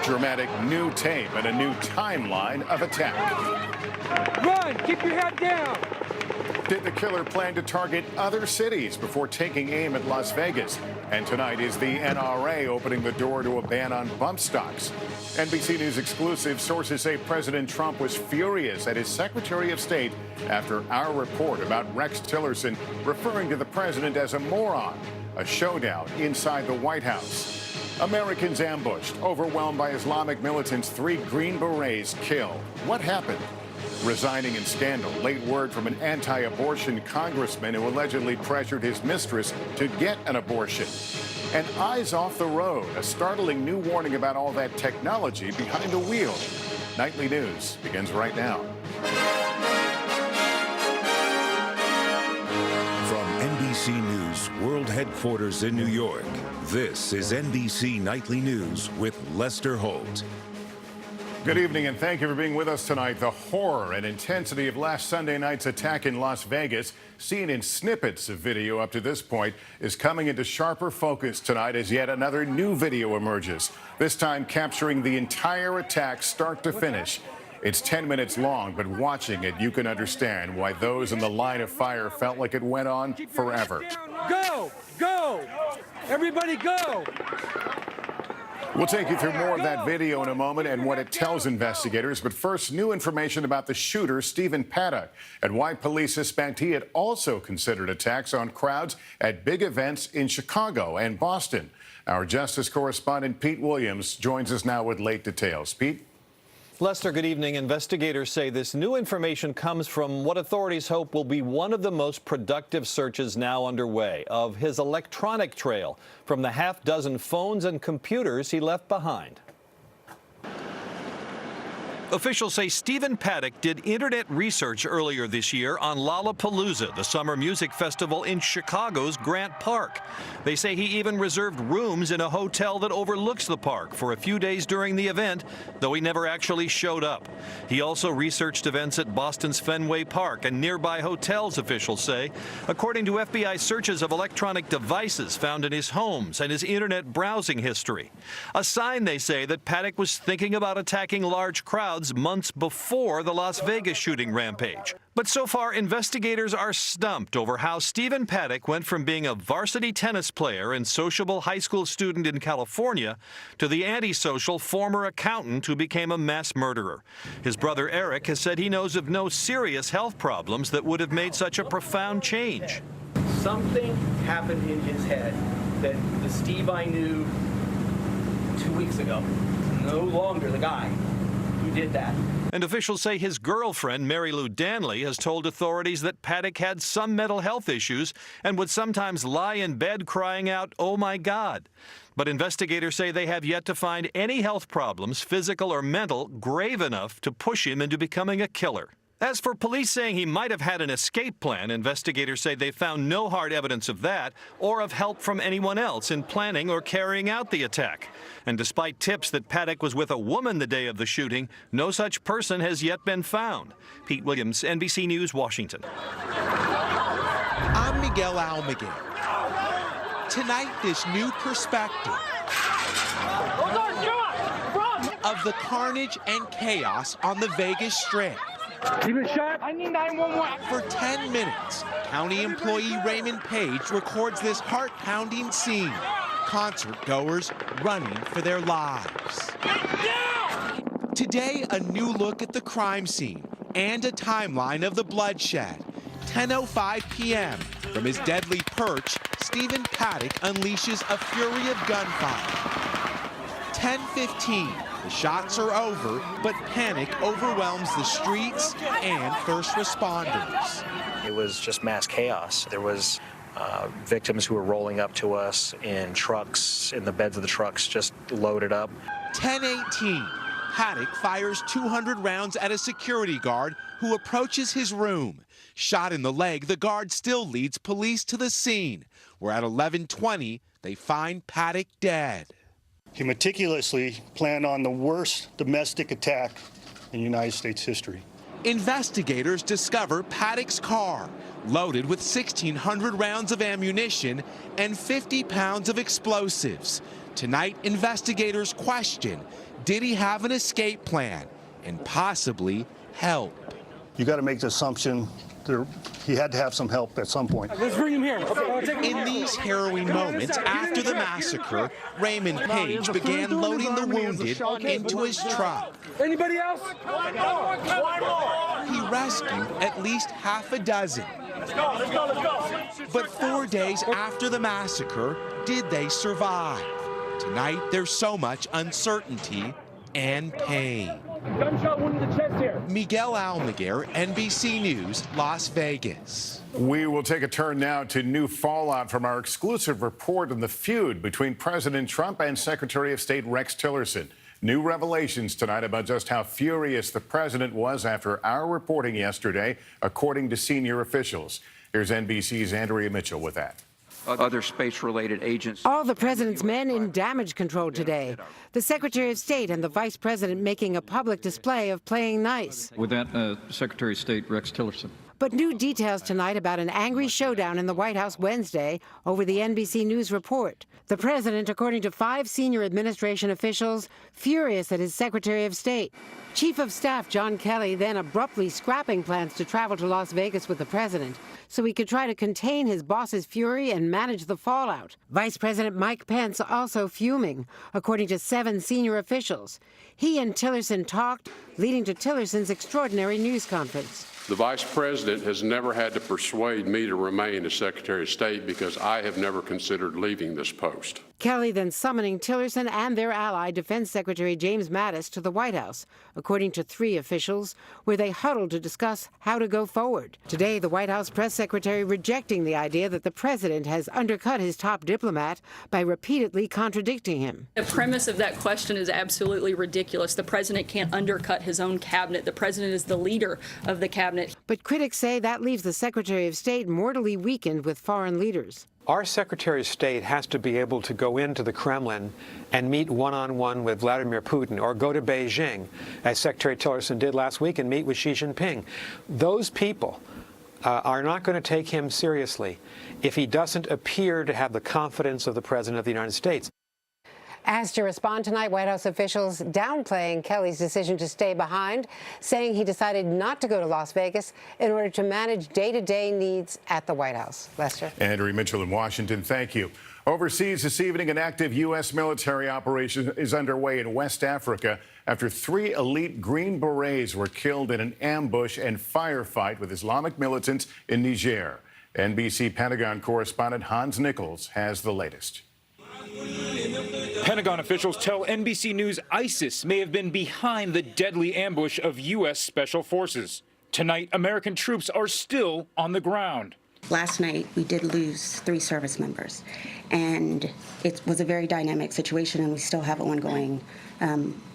Dramatic new tape and a new timeline of attack. Run! Keep your head down! Did the killer plan to target other cities before taking aim at Las Vegas? And tonight is the NRA opening the door to a ban on bump stocks. NBC News exclusive. Sources say President Trump was furious at his Secretary of State after our report about Rex Tillerson referring to the president as a moron. A showdown inside the White House. Americans ambushed, overwhelmed by Islamic militants, 3 Green Berets killed. What happened? Resigning in scandal. Late word from an anti-abortion congressman who allegedly pressured his mistress to get an abortion. And eyes off the road. A startling new warning about all that technology behind the wheel. Nightly News begins right now. From NBC News World Headquarters in New York, this is NBC Nightly News with Lester Holt. Good evening, and thank you for being with us tonight. The horror and intensity of last Sunday night's attack in Las Vegas, seen in snippets of video up to this point, is coming into sharper focus tonight as yet another new video emerges, this time capturing the entire attack start to finish. It's 10 minutes long, but watching it, you can understand why those in the line of fire felt like it went on forever. Go! Go! Everybody go! We'll take you through more of that video in a moment and what it tells investigators. But first, new information about the shooter, Stephen Paddock, and why police suspect he had also considered attacks on crowds at big events in Chicago and Boston. Our Justice correspondent Pete Williams joins us now with late details. Pete? Lester, good evening. Investigators say this new information comes from what authorities hope will be one of the most productive searches now underway of his electronic trail from the half-dozen phones and computers he left behind. Officials say Stephen Paddock did internet research earlier this year on Lollapalooza, the summer music festival in Chicago's Grant Park. They say he even reserved rooms in a hotel that overlooks the park for a few days during the event, though he never actually showed up. He also researched events at Boston's Fenway Park and nearby hotels, officials say, according to FBI searches of electronic devices found in his homes and his internet browsing history. A sign, they say, that Paddock was thinking about attacking large crowds months before the Las Vegas shooting rampage. But so far, investigators are stumped over how Stephen Paddock went from being a varsity tennis player and sociable high school student in California to the antisocial former accountant who became a mass murderer. His brother Eric has said he knows of no serious health problems that would have made such a profound change. Something happened in his head that the Steve I knew 2 weeks ago, no longer the guy who did that. And officials say his girlfriend, Mary Lou Danley, has told authorities that Paddock had some mental health issues and would sometimes lie in bed crying out, "Oh my God." But investigators say they have yet to find any health problems, physical or mental, grave enough to push him into becoming a killer. As for police saying he might have had an escape plan, investigators say they found no hard evidence of that or of help from anyone else in planning or carrying out the attack. And despite tips that Paddock was with a woman the day of the shooting, no such person has yet been found. Pete Williams, NBC News, Washington. I'm Miguel Almaguer. Tonight, this new perspective of the carnage and chaos on the Vegas Strip. Even shot? I need 911. For 10 minutes, county employee Raymond Page records this heart-pounding scene. Concert goers running for their lives. Today, a new look at the crime scene and a timeline of the bloodshed. 10:05 p.m. From his deadly perch, Stephen Paddock unleashes a fury of gunfire. 10:15. The shots are over, but panic overwhelms the streets and first responders. It was just mass chaos. There was victims who were rolling up to us in trucks, in the beds of the trucks, just loaded up. 10:18. Paddock fires 200 rounds at a security guard who approaches his room. Shot in the leg, the guard still leads police to the scene, where at 11:20, they find Paddock dead. He meticulously planned on the worst domestic attack in United States history. Investigators discover Paddock's car, loaded with 1,600 rounds of ammunition and 50 pounds of explosives. Tonight, investigators question, did he have an escape plan and possibly help? You got to make the assumption he had to have some help at some point. Let's bring him here. Okay, In these harrowing moments after the massacre, Raymond Page began loading the wounded into his truck. Anybody else? He rescued at least half a dozen. But 4 days after the massacre, did they survive? Tonight, there's so much uncertainty and pain. Gunshot wound in the chest here. Miguel Almaguer, NBC News, Las Vegas. We will take a turn now to new fallout from our exclusive report on the feud between President Trump and Secretary of State Rex Tillerson. New revelations tonight about just how furious the president was after our reporting yesterday, according to senior officials. Here's NBC's Andrea Mitchell with that. Other space-related agents. All the president's men in damage control today. The Secretary of State and the Vice President making a public display of playing nice. With that, Secretary of State Rex Tillerson. But new details tonight about an angry showdown in the White House Wednesday over the NBC News report. The president, according to 5 senior administration officials, furious at his Secretary of State. Chief of Staff John Kelly then abruptly scrapping plans to travel to Las Vegas with the president so he could try to contain his boss's fury and manage the fallout. Vice President Mike Pence also fuming, according to 7 senior officials. He and Tillerson talked, leading to Tillerson's extraordinary news conference. The Vice President has never had to persuade me to remain as Secretary of State because I have never considered leaving this post. Kelly then summoning Tillerson and their ally, Defense Secretary James Mattis, to the White House, according to 3 officials, where they huddled to discuss how to go forward. Today, the White House press secretary rejecting the idea that the president has undercut his top diplomat by repeatedly contradicting him. The premise of that question is absolutely ridiculous. The president can't undercut his own cabinet. The president is the leader of the cabinet. But critics say that leaves the Secretary of State mortally weakened with foreign leaders. Our Secretary of State has to be able to go into the Kremlin and meet one-on-one with Vladimir Putin, or go to Beijing, as Secretary Tillerson did last week, and meet with Xi Jinping. Those people are not going to take him seriously if he doesn't appear to have the confidence of the President of the United States. Asked to respond tonight, White House officials downplaying Kelly's decision to stay behind, saying he decided not to go to Las Vegas in order to manage day-to-day needs at the White House. Lester. Andrea Mitchell in Washington, thank you. Overseas this evening, an active U.S. military operation is underway in West Africa after 3 elite Green Berets were killed in an ambush and firefight with Islamic militants in Niger. NBC Pentagon correspondent Hans Nichols has the latest. Pentagon officials tell NBC News ISIS may have been behind the deadly ambush of U.S. Special Forces. Tonight, American troops are still on the ground. Last night, we did lose 3 service members, and it was a very dynamic situation, and we still have ongoing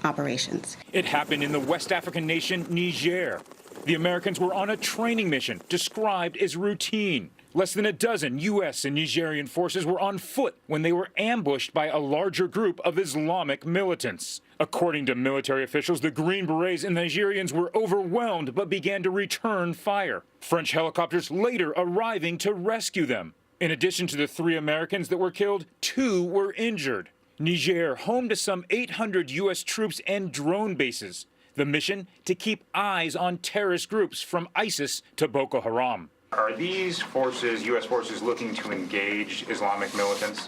operations. It happened in the West African nation, Niger. The Americans were on a training mission described as routine. Less than a dozen U.S. and Nigerian forces were on foot when they were ambushed by a larger group of Islamic militants. According to military officials, the Green Berets and Nigerians were overwhelmed but began to return fire. French helicopters later arriving to rescue them. In addition to the 3 Americans that were killed, 2 were injured. Niger, home to some 800 U.S. troops and drone bases. The mission, to keep eyes on terrorist groups from ISIS to Boko Haram. Are these forces, U.S. forces, looking to engage Islamic militants?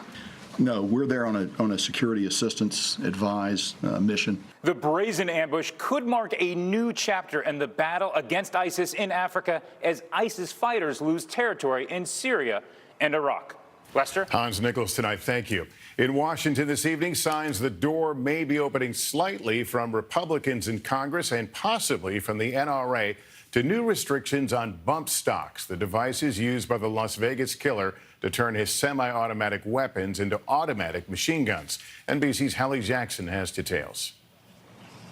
No, we're there on a security assistance advised mission. The brazen ambush could mark a new chapter in the battle against ISIS in Africa as ISIS fighters lose territory in Syria and Iraq. Lester? Hans Nichols tonight, thank you. In Washington this evening, signs the door may be opening slightly from Republicans in Congress and possibly from the NRA to new restrictions on bump stocks, the devices used by the Las Vegas killer to turn his semi-automatic weapons into automatic machine guns. NBC's Hallie Jackson has details.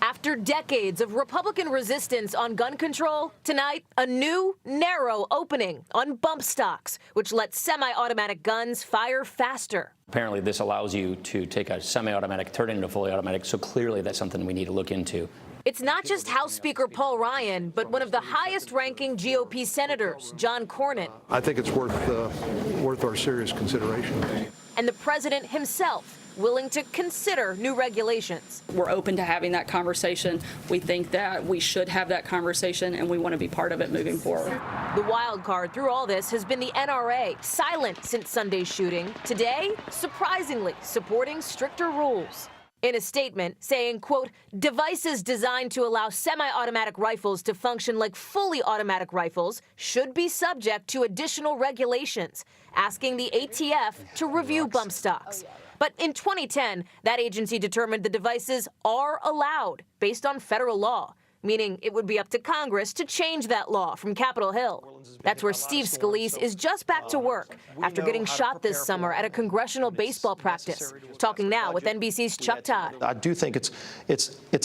After decades of Republican resistance on gun control, tonight, a new, narrow opening on bump stocks, which lets semi-automatic guns fire faster. Apparently, this allows you to take a semi-automatic, turn it into fully automatic, so clearly that's something we need to look into. It's not just House Speaker Paul Ryan, but one of the highest-ranking GOP senators, John Cornyn. I think it's worth our serious consideration. And the president himself willing to consider new regulations. We're open to having that conversation. We think that we should have that conversation, and we want to be part of it moving forward. The wild card through all this has been the NRA, silent since Sunday's shooting. Today, surprisingly, supporting stricter rules. In a statement saying, quote, devices designed to allow semi-automatic rifles to function like fully automatic rifles should be subject to additional regulations, asking the ATF to review bump stocks. But in 2010, that agency determined the devices are allowed based on federal law, meaning it would be up to Congress to change that law from Capitol Hill. That's where Steve Scalise is just back to work after getting shot this summer at a congressional baseball practice. Talking now with NBC's Chuck Todd. I do think it's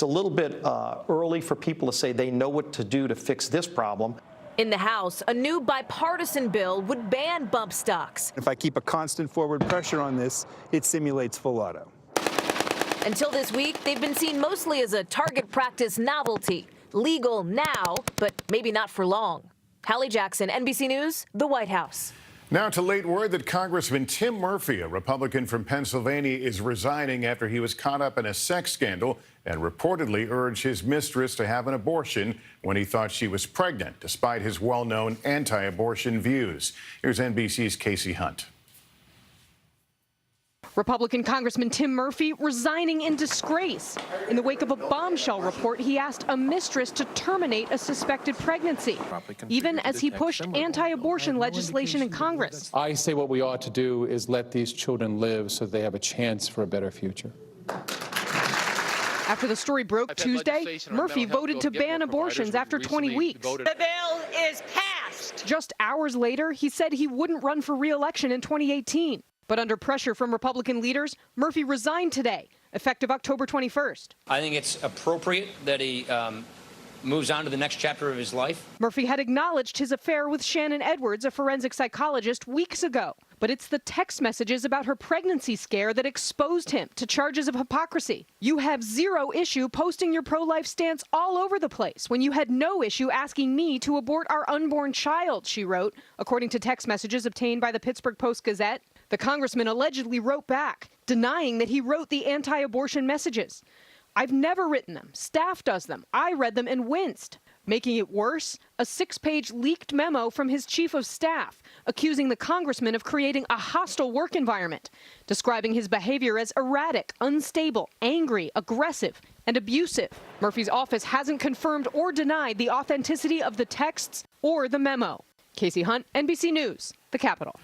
a little bit early for people to say they know what to do to fix this problem. In the House, a new bipartisan bill would ban bump stocks. If I keep a constant forward pressure on this, it simulates full auto. Until this week, they've been seen mostly as a target practice novelty. Legal now, but maybe not for long. Hallie Jackson, NBC News, the White House. Now to late word that Congressman Tim Murphy, a Republican from Pennsylvania, is resigning after he was caught up in a sex scandal and reportedly urged his mistress to have an abortion when he thought she was pregnant, despite his well-known anti-abortion views. Here's NBC's Casey Hunt. Republican Congressman Tim Murphy resigning in disgrace. In the wake of a bombshell report, he asked a mistress to terminate a suspected pregnancy, even as he pushed anti-abortion legislation in Congress. I say what we ought to do is let these children live so they have a chance for a better future. After the story broke Tuesday, Murphy voted to ban abortions after 20 weeks. The bill is passed. Just hours later, he said he wouldn't run for re-election in 2018. But under pressure from Republican leaders, Murphy resigned today, effective October 21st. I think it's appropriate that he moves on to the next chapter of his life. Murphy had acknowledged his affair with Shannon Edwards, a forensic psychologist, weeks ago. But it's the text messages about her pregnancy scare that exposed him to charges of hypocrisy. You have zero issue posting your pro-life stance all over the place when you had no issue asking me to abort our unborn child, she wrote, according to text messages obtained by the Pittsburgh Post-Gazette. The congressman allegedly wrote back, denying that he wrote the anti-abortion messages. I've never written them. Staff does them. I read them and winced. Making it worse, a 6-page leaked memo from his chief of staff accusing the congressman of creating a hostile work environment, describing his behavior as erratic, unstable, angry, aggressive, and abusive. Murphy's office hasn't confirmed or denied the authenticity of the texts or the memo. Casey Hunt, NBC News, the Capitol.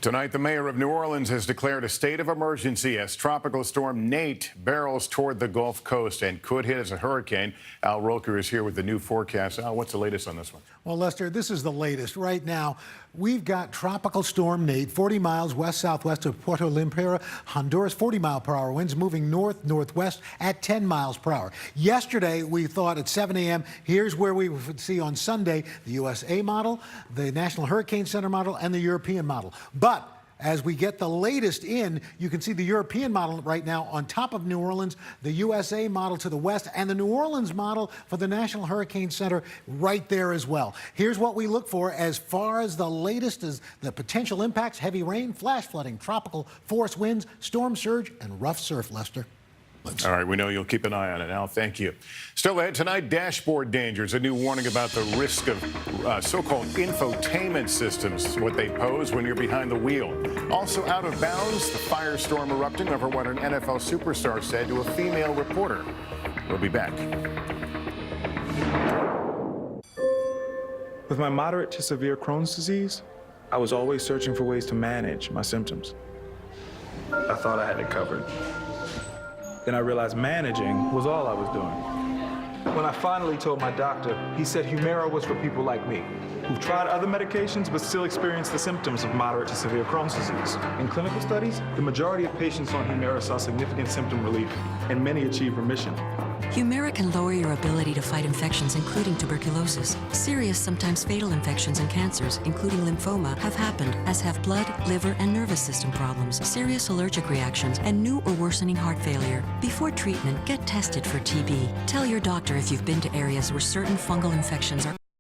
Tonight, the mayor of New Orleans has declared a state of emergency as Tropical Storm Nate barrels toward the Gulf Coast and could hit as a hurricane. Al Roker is here with the new forecast. Al, what's the latest on this one? Well, Lester, this is the latest. Right now, we've got Tropical Storm Nate, 40 miles west-southwest of Puerto Limpera, Honduras, 40-mile-per-hour winds moving north-northwest at 10 miles per hour. Yesterday, we thought at 7 a.m., here's where we would see on Sunday the USA model, the National Hurricane Center model, and the European model. But as we get the latest in, you can see the European model right now on top of New Orleans, the USA model to the west, and the New Orleans model for the National Hurricane Center right there as well. Here's what we look for as far as the latest is the potential impacts: heavy rain, flash flooding, tropical force winds, storm surge, and rough surf, Lester. All right, we know you'll keep an eye on it, Al. Thank you. Still ahead tonight, dashboard dangers, a new warning about the risk of so-called infotainment systems, what they pose when you're behind the wheel. Also out of bounds, the firestorm erupting over what an NFL superstar said to a female reporter. We'll be back. With my moderate to severe Crohn's disease, I was always searching for ways to manage my symptoms. I thought I had it covered. Then I realized managing was all I was doing. When I finally told my doctor, he said Humira was for people like me, who've tried other medications but still experience the symptoms of moderate to severe Crohn's disease. In clinical studies, the majority of patients on Humira saw significant symptom relief, and many achieved remission. Humira can lower your ability to fight infections, including tuberculosis. Serious, sometimes fatal infections and cancers, including lymphoma, have happened, as have blood, liver, and nervous system problems, serious allergic reactions, and new or worsening heart failure. Before treatment, get tested for TB. Tell your doctor if you've been to areas where certain fungal infections are